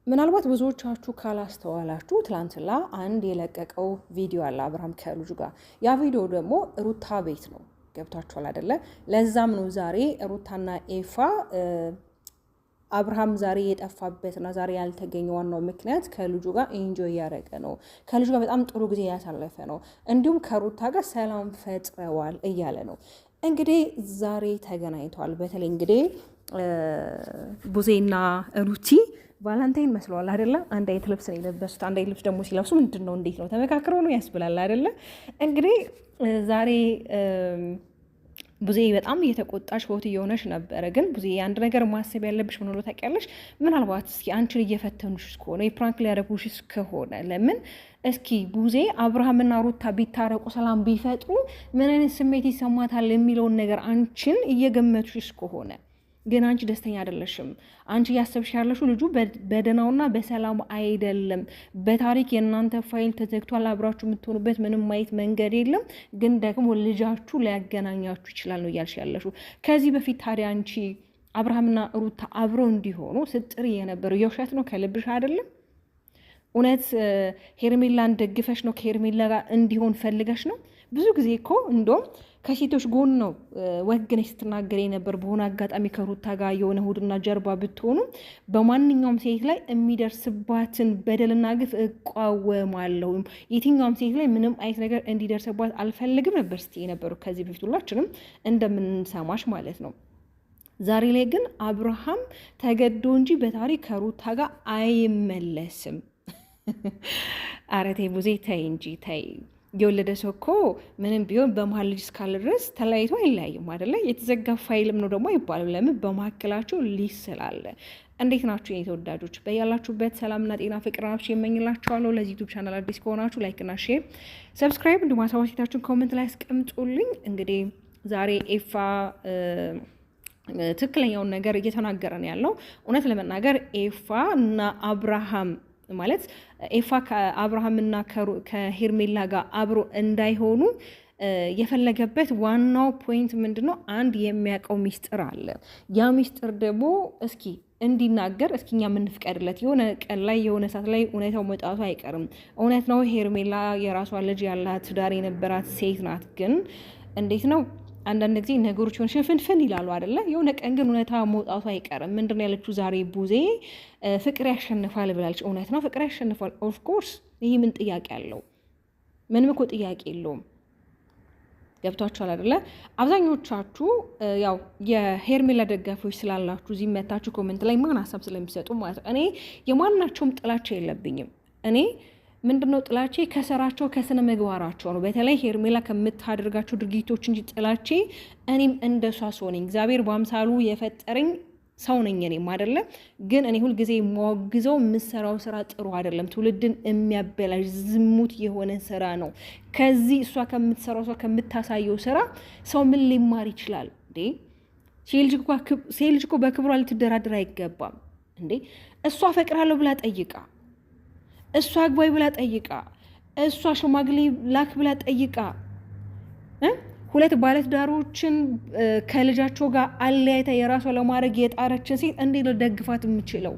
ምናልባት ብዙዎቻችሁ ካላስተዋላችሁ ትላንትና አንድ የለቀቀው ቪዲዮ አለ አብርሃም ከልጁ ጋር። ያ ቪዲዮ ደግሞ ሩታ ቤት ነው። ገብታችኋል አይደለ? ለዛም ነው ዛሬ ሩታና ኤፋ አብርሃም ዛሬ የጠፋበትና ዛሬ ያልተገኘ ዋናው ምክንያት ከልጁ ጋር ኤንጆይ እያደረገ ነው፣ ከልጁ ጋር በጣም ጥሩ ጊዜ ያሳለፈ ነው፣ እንዲሁም ከሩታ ጋር ሰላም ፈጥረዋል እያለ ነው። እንግዲህ ዛሬ ተገናኝተዋል። በተለይ እንግዲህ ቡዜና ሩቲ ቫላንታይን መስለዋል አይደለ? አንድ አይነት ልብስ ነው የለበሱት። አንድ አይነት ልብስ ደግሞ ሲለብሱ ምንድን ነው እንዴት ነው ተመካክረው ነው ያስብላል አይደለ? እንግዲህ ዛሬ ቡዜ በጣም እየተቆጣሽ ሆት እየሆነሽ ነበረ። ግን ቡዜ አንድ ነገር ማሰብ ያለብሽ ምን ብሎ ታውቂያለሽ? ምናልባት እስኪ አንቺን እየፈተኑሽ እስከሆነ የፕራንክ ሊያደርጉሽ እስከሆነ ለምን እስኪ ቡዜ አብርሃምና ሩታ ቢታረቁ ሰላም ቢፈጥሩ ምን አይነት ስሜት ይሰማታል የሚለውን ነገር አንቺን እየገመቱሽ እስከሆነ ግን አንቺ ደስተኛ አይደለሽም። አንቺ እያሰብሽ ያለሽው ልጁ በደናውና በሰላም አይደለም። በታሪክ የእናንተ ፋይል ተዘግቷል። አብራችሁ የምትሆኑበት ምንም ማየት መንገድ የለም። ግን ደግሞ ልጃችሁ ሊያገናኛችሁ ይችላል ነው እያልሽ ያለሽው። ከዚህ በፊት ታዲያ አንቺ አብርሃምና ሩታ አብረው እንዲሆኑ ስጥሪ የነበረው የውሸት ነው፣ ከልብሽ አይደለም። እውነት ሄርሜላን ደግፈሽ ነው፣ ከሄርሜላ ጋር እንዲሆን ፈልገሽ ነው። ብዙ ጊዜ እኮ እንደውም ከሴቶች ጎን ነው ወግነሽ ስትናገር የነበር። በሆነ አጋጣሚ ከሩታ ጋር የሆነ ሆድና ጀርባ ብትሆኑ በማንኛውም ሴት ላይ የሚደርስባትን በደልና ግፍ እቃወማለሁ፣ የትኛውም ሴት ላይ ምንም አይነት ነገር እንዲደርስባት አልፈልግም ነበር ስትይ የነበሩ ከዚህ በፊት ሁላችንም እንደምንሰማሽ ማለት ነው። ዛሬ ላይ ግን አብርሃም ተገዶ እንጂ በታሪክ ከሩታ ጋር አይመለስም። ኧረ ተይ ቡዜ ተይ እንጂ ተይ። የወለደ ሰው እኮ ምንም ቢሆን በመሀል ልጅ እስካለ ድረስ ተለያይቶ አይለያይም አይደለ? የተዘጋ ፋይልም ነው ደግሞ አይባልም። ለምን በመካከላቸው ልጅ ስላለ። እንዴት ናችሁ የኔ ተወዳጆች? በያላችሁበት ሰላምና ጤና ፍቅር ናችሁ የመኝላችኋለሁ። ለዚህ ዩቱብ ቻናል አዲስ ከሆናችሁ ላይክና ሼር፣ ሰብስክራይብ እንዲሁም ሀሳባችሁን ኮመንት ላይ አስቀምጡልኝ። እንግዲህ ዛሬ ኤፋ ትክክለኛውን ነገር እየተናገረ ነው ያለው። እውነት ለመናገር ኤፋ እና አብርሃም ማለት ኤፋ ከአብርሃምና ከሄርሜላ ጋር አብሮ እንዳይሆኑ የፈለገበት ዋናው ፖይንት ምንድነው? አንድ የሚያውቀው ሚስጥር አለ። ያ ሚስጥር ደግሞ እስኪ እንዲናገር እስኪ እኛ የምንፍቀድለት። የሆነ ቀን ላይ የሆነ ሰዓት ላይ እውነታው መውጣቱ አይቀርም። እውነት ነው ሄርሜላ የራሷ ልጅ ያላት ትዳር የነበራት ሴት ናት። ግን እንዴት ነው አንዳንድ ጊዜ ነገሮች ሆን ሽፍንፍን ይላሉ አይደለ? የሆነ ቀን ግን እውነታ መውጣቱ አይቀርም። ምንድን ያለችው ዛሬ ቡዜ ፍቅር ያሸንፋል ብላለች። እውነት ነው፣ ፍቅር ያሸንፋል። ኦፍኮርስ ይህ ምን ጥያቄ አለው? ምንም እኮ ጥያቄ የለውም። ገብቷችኋል አይደለ? አብዛኞቻችሁ ያው የሄርሜላ ደጋፊዎች ስላላችሁ እዚህ መታችሁ ኮሜንት ላይ ማን ሀሳብ ስለሚሰጡ ማለት ነው። እኔ የማናቸውም ጥላቻ የለብኝም። እኔ ምንድነው ጥላቼ ከስራቸው ከስነ ምግባራቸው ነው። በተለይ ሄርሜላ ከምታደርጋቸው ድርጊቶች እንጂ ጥላቼ እኔም እንደሷ ሰው ነኝ። እግዚአብሔር በአምሳሉ የፈጠረኝ ሰው ነኝ እኔም አይደለም። ግን እኔ ሁልጊዜ የማወግዘው የምሰራው ስራ ጥሩ አይደለም፣ ትውልድን የሚያበላሽ ዝሙት የሆነ ስራ ነው። ከዚህ እሷ ከምትሰራው ሰው ከምታሳየው ስራ ሰው ምን ሊማር ይችላል እንዴ? ሴት ልጅ እኮ በክብሯ ልትደራደር አይገባም እንዴ? እሷ ፈቅራለሁ ብላ ጠይቃ፣ እሷ አግባይ ብላ ጠይቃ፣ እሷ ሽማግሌ ላክ ብላ ጠይቃ ሁለት ባለትዳሮችን ከልጃቸው ጋር አለያይታ የራሷ ለማድረግ የጣረችን ሴት እንዴት ልደግፋት የምችለው?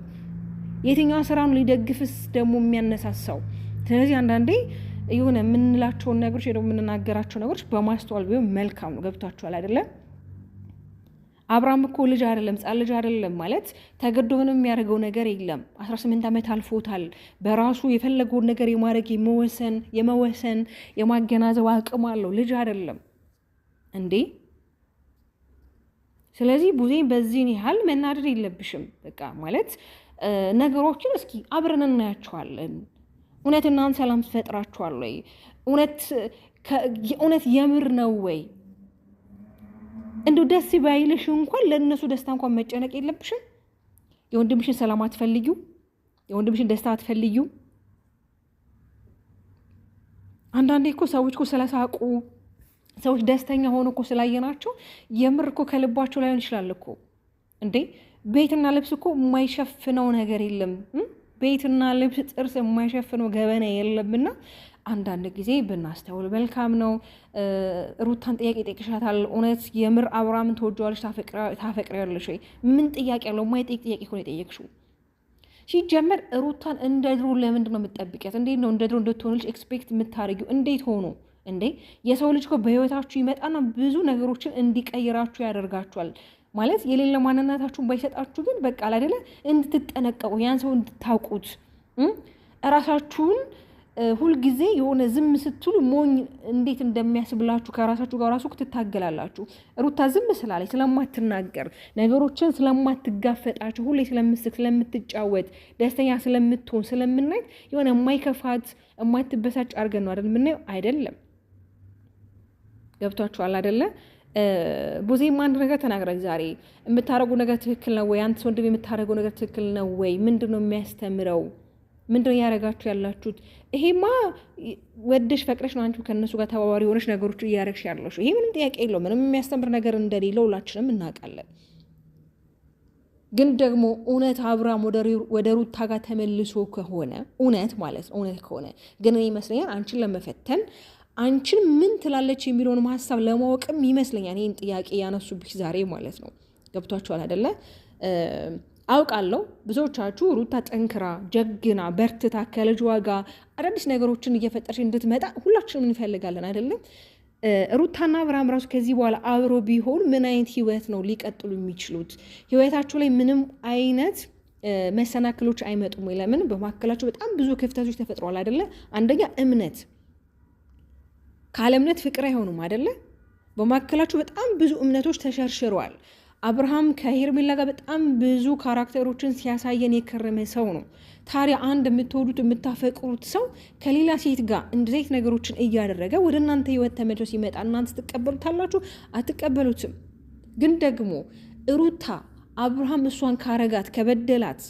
የትኛው ስራ ነው ሊደግፍስ ደግሞ የሚያነሳሳው? ስለዚህ አንዳንዴ የሆነ የምንላቸውን ነገሮች ወይ ደግሞ የምንናገራቸው ነገሮች በማስተዋል ቢሆን መልካም ነው። ገብቷችኋል አይደለም? አብርሃም እኮ ልጅ አይደለም፣ ሕፃን ልጅ አይደለም ማለት ተገዶ ምንም የሚያደርገው ነገር የለም። 18 ዓመት አልፎታል። በራሱ የፈለገውን ነገር የማድረግ የመወሰን የማገናዘብ አቅም አለው። ልጅ አይደለም እንዴ? ስለዚህ ቡዜን በዚህን ያህል መናደድ የለብሽም። በቃ ማለት ነገሮችን እስኪ አብረን እናያቸዋለን። እውነት እናንተ ሰላም ትፈጥራችኋል ወይ? እውነት የምር ነው ወይ? እንደው ደስ ባይልሽ እንኳን ለእነሱ ደስታ እንኳን መጨነቅ የለብሽም። የወንድምሽን ሰላም አትፈልጊው? የወንድምሽን ደስታ አትፈልጊው? አንዳንዴ እኮ ሰዎች እኮ ስለሳቁ ሰዎች ደስተኛ ሆኖ እኮ ስላየናቸው የምር እኮ ከልባቸው ላይሆን ይችላል እኮ እንዴ። ቤትና ልብስ እኮ የማይሸፍነው ነገር የለም። ቤትና ልብስ ጥርስ የማይሸፍነው ገበና የለምና አንዳንድ ጊዜ ብናስተውል መልካም ነው። ሩታን ጥያቄ ጠይቅሻታል። እውነት የምር አብርሃምን ትወጂዋለሽ ታፈቅሪያለሽ ወይ? ምን ጥያቄ ያለው? የማይጠይቅ ጥያቄ እኮ ነው የጠየቅሽው። ሲጀመር ሩታን እንደ ድሮ ለምንድን ነው የምትጠብቂያት? እንዴት ነው እንደ ድሮ እንድትሆንልሽ ኤክስፔክት የምታደርጊው? እንዴት ሆኖ እንዴ? የሰው ልጅ እኮ በህይወታችሁ ይመጣና ብዙ ነገሮችን እንዲቀይራችሁ ያደርጋችኋል። ማለት የሌለ ማንነታችሁን ባይሰጣችሁ ግን በቃ አይደለ እንድትጠነቀቁ ያን ሰው እንድታውቁት እራሳችሁን ሁልጊዜ የሆነ ዝም ስትሉ ሞኝ እንዴት እንደሚያስብላችሁ ከራሳችሁ ጋር ራሱ ትታገላላችሁ። ሩታ ዝም ስላለች ስለማትናገር ነገሮችን ስለማትጋፈጣችሁ ሁሌ ስለምስክ ስለምትጫወት ደስተኛ ስለምትሆን ስለምናይ የሆነ የማይከፋት የማትበሳጭ አድርገን ነው አይደል የምናየው? አይደለም። ገብቷችኋል አይደለ? ቡዜም አንድ ነገር ተናግረህ ዛሬ የምታደርጉ ነገር ትክክል ነው ወይ? አንተ ወንድም የምታደርገው ነገር ትክክል ነው ወይ? ምንድን ነው የሚያስተምረው? ምንድን ነው ያደረጋችሁ ያላችሁት? ይሄማ ወደሽ ፈቅረሽ ነው አንቺ ከነሱ ጋር ተባባሪ ሆነሽ ነገሮች እያደረግሽ ያለሽ። ይሄ ምንም ጥያቄ የለው። ምንም የሚያስተምር ነገር እንደሌለው ሁላችንም እናውቃለን። ግን ደግሞ እውነት አብርሃም ወደ ሩታ ጋር ተመልሶ ከሆነ እውነት ማለት ነው እውነት ከሆነ ግን እኔ ይመስለኛል አንቺን ለመፈተን አንቺን ምን ትላለች የሚለውን ሀሳብ ለማወቅም ይመስለኛል ይህን ጥያቄ ያነሱብሽ ዛሬ ማለት ነው። ገብቷችኋል አይደለ? አውቃለሁ ብዙዎቻችሁ ሩታ ጠንክራ ጀግና በርትታ ከልጇ ጋር አዳዲስ ነገሮችን እየፈጠረች እንድትመጣ ሁላችንም እንፈልጋለን አይደለም? ሩታና አብርሃም ራሱ ከዚህ በኋላ አብሮ ቢሆኑ ምን አይነት ህይወት ነው ሊቀጥሉ የሚችሉት? ህይወታቸው ላይ ምንም አይነት መሰናክሎች አይመጡም ወይ? ለምን በመካከላቸው በጣም ብዙ ክፍተቶች ተፈጥሯል አይደለ? አንደኛ እምነት፣ ካለ እምነት ፍቅር አይሆኑም አይደለ? በመካከላቸው በጣም ብዙ እምነቶች ተሸርሽረዋል። አብርሃም ከሄርሜላ ጋር በጣም ብዙ ካራክተሮችን ሲያሳየን የከረመ ሰው ነው። ታዲያ አንድ የምትወዱት የምታፈቅሩት ሰው ከሌላ ሴት ጋር እንደዚህ ነገሮችን እያደረገ ወደ እናንተ ህይወት ተመልሶ ሲመጣ እናንተ ትቀበሉታላችሁ? አትቀበሉትም። ግን ደግሞ ሩታ አብርሃም እሷን ካረጋት ከበደላት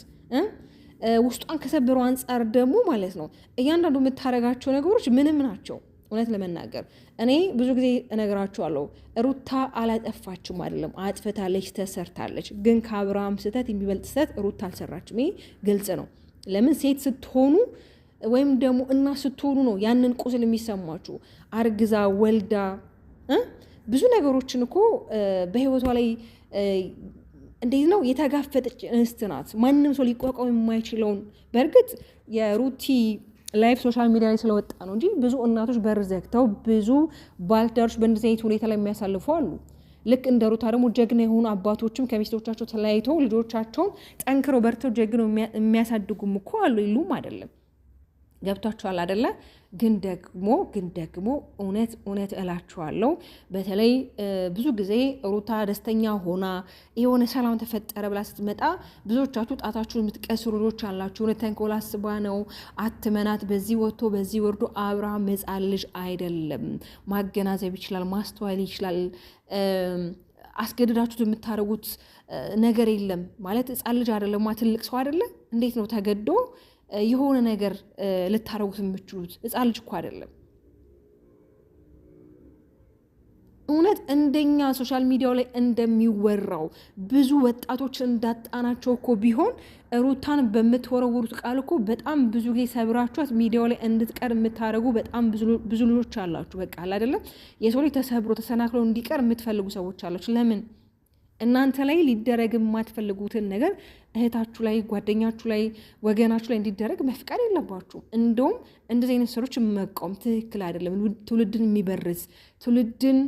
ውስጧን ከሰበረው አንጻር ደግሞ ማለት ነው እያንዳንዱ የምታረጋቸው ነገሮች ምንም ናቸው። እውነት ለመናገር እኔ ብዙ ጊዜ እነግራችኋለሁ፣ ሩታ አላጠፋችም አይደለም፣ አጥፍታለች፣ ተሰርታለች። ግን ከአብርሃም ስህተት የሚበልጥ ስህተት ሩታ አልሰራችም። ይሄ ግልጽ ነው። ለምን ሴት ስትሆኑ ወይም ደግሞ እናት ስትሆኑ ነው ያንን ቁስል የሚሰማችሁ። አርግዛ ወልዳ ብዙ ነገሮችን እኮ በህይወቷ ላይ እንዴት ነው የተጋፈጠች እንስት ናት። ማንም ሰው ሊቋቋም የማይችለውን በእርግጥ የሩቲ ላይፍ ሶሻል ሚዲያ ላይ ስለወጣ ነው እንጂ ብዙ እናቶች በር ዘግተው ብዙ ባልትዳሮች በእንደዚህ አይነት ሁኔታ ላይ የሚያሳልፉ አሉ። ልክ እንደ ሩታ ደግሞ ጀግና የሆኑ አባቶችም ከሚስቶቻቸው ተለያይተው ልጆቻቸውን ጠንክረው በርተው ጀግነው የሚያሳድጉም እኮ አሉ። ይሉም አይደለም። ገብቷችኋል አይደለ? ግን ደግሞ እውነት እላችኋለሁ በተለይ ብዙ ጊዜ ሩታ ደስተኛ ሆና የሆነ ሰላም ተፈጠረ ብላ ስትመጣ ብዙዎቻችሁ ጣታችሁን የምትቀስሩ ልጆች አላችሁ። እውነት ተንኮል አስባ ነው፣ አትመናት። በዚህ ወጥቶ በዚህ ወርዶ አብርሃም ሕፃን ልጅ አይደለም። ማገናዘብ ይችላል፣ ማስተዋል ይችላል። አስገድዳችሁት የምታደርጉት ነገር የለም ማለት ሕፃን ልጅ አይደለም፣ ትልቅ ሰው አይደለ? እንዴት ነው ተገዶ የሆነ ነገር ልታረጉት የምችሉት? ሕፃን ልጅ እኮ አይደለም። እውነት እንደኛ ሶሻል ሚዲያው ላይ እንደሚወራው ብዙ ወጣቶች እንዳጣናቸው እኮ ቢሆን ሩታን በምትወረውሩት ቃል እኮ በጣም ብዙ ጊዜ ሰብራችኋት ሚዲያው ላይ እንድትቀር የምታደርጉ በጣም ብዙ ልጆች አላችሁ። በቃ አይደለም የሰው ልጅ ተሰብሮ ተሰናክለው እንዲቀር የምትፈልጉ ሰዎች አላችሁ። ለምን? እናንተ ላይ ሊደረግ የማትፈልጉትን ነገር እህታችሁ ላይ፣ ጓደኛችሁ ላይ፣ ወገናችሁ ላይ እንዲደረግ መፍቀድ የለባችሁ። እንደውም እንደዚህ አይነት ሰዎች መቃወም ትክክል አይደለም። ትውልድን የሚበርዝ ትውልድን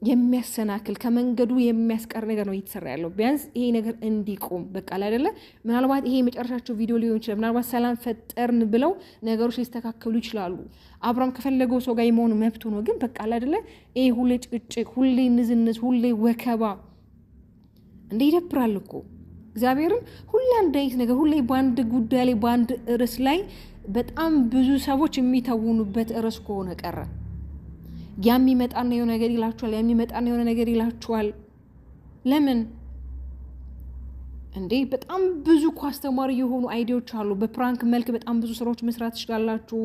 የሚያሰናክል ከመንገዱ የሚያስቀር ነገር ነው እየተሰራ ያለው። ቢያንስ ይሄ ነገር እንዲቆም በቃ አይደለ? ምናልባት ይሄ የመጨረሻቸው ቪዲዮ ሊሆን ይችላል። ምናልባት ሰላም ፈጠርን ብለው ነገሮች ሊስተካከሉ ይችላሉ። አብርሃም ከፈለገው ሰው ጋር የመሆኑ መብቱ ነው። ግን በቃ አይደለ? ይሄ ሁሌ ጭቅጭቅ፣ ሁሌ ንዝንዝ፣ ሁሌ ወከባ እንደ ይደብራል እኮ እግዚአብሔርን። ሁሌ አንድ አይነት ነገር፣ ሁሌ በአንድ ጉዳይ ላይ በአንድ ርዕስ ላይ በጣም ብዙ ሰዎች የሚተውኑበት ርዕስ ከሆነ ቀረ። የሚመጣና የሆነ ነገር ይላችኋል፣ የሚመጣና የሆነ ነገር ይላችኋል። ለምን እንዴ? በጣም ብዙ እኮ አስተማሪ የሆኑ አይዲያዎች አሉ። በፕራንክ መልክ በጣም ብዙ ስራዎች መስራት ትችላላችሁ።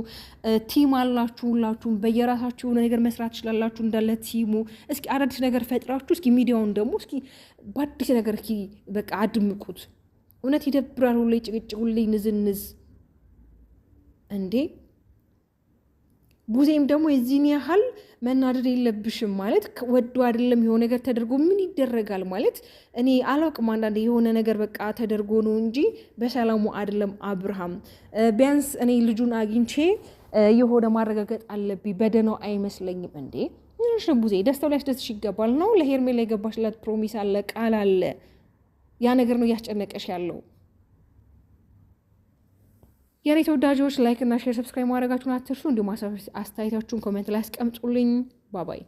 ቲም አላችሁ፣ ሁላችሁም በየራሳችሁ የሆነ ነገር መስራት ትችላላችሁ እንዳለ ቲሙ። እስኪ አዳዲስ ነገር ፈጥራችሁ እስኪ ሚዲያውን ደግሞ እስኪ በአዲስ ነገር እስኪ በቃ አድምቁት። እውነት ይደብራል። ሁሌ ጭቅጭቅ፣ ሁሌ ንዝንዝ እንዴ። ቡዜም ደግሞ የዚህን ያህል መናደድ የለብሽም ማለት ወዶ አይደለም የሆነ ነገር ተደርጎ ምን ይደረጋል ማለት እኔ አላውቅም። አንዳንዴ የሆነ ነገር በቃ ተደርጎ ነው እንጂ በሰላሙ አይደለም። አብርሃም ቢያንስ እኔ ልጁን አግኝቼ የሆነ ማረጋገጥ አለብኝ። በደህናው አይመስለኝም እንዴ ቡዜ ደስታው ሊያስደስትሽ ይገባል ነው። ለሄርሜላ የገባሽላት ፕሮሚስ አለ፣ ቃል አለ። ያ ነገር ነው እያስጨነቀሽ ያለው። የኔ ተወዳጆች ላይክ እና ሼር ሰብስክራይብ ማድረጋችሁን አትርሱ። እንዲሁም አስተያየታችሁን ኮሜንት ላይ አስቀምጡልኝ። ባባይ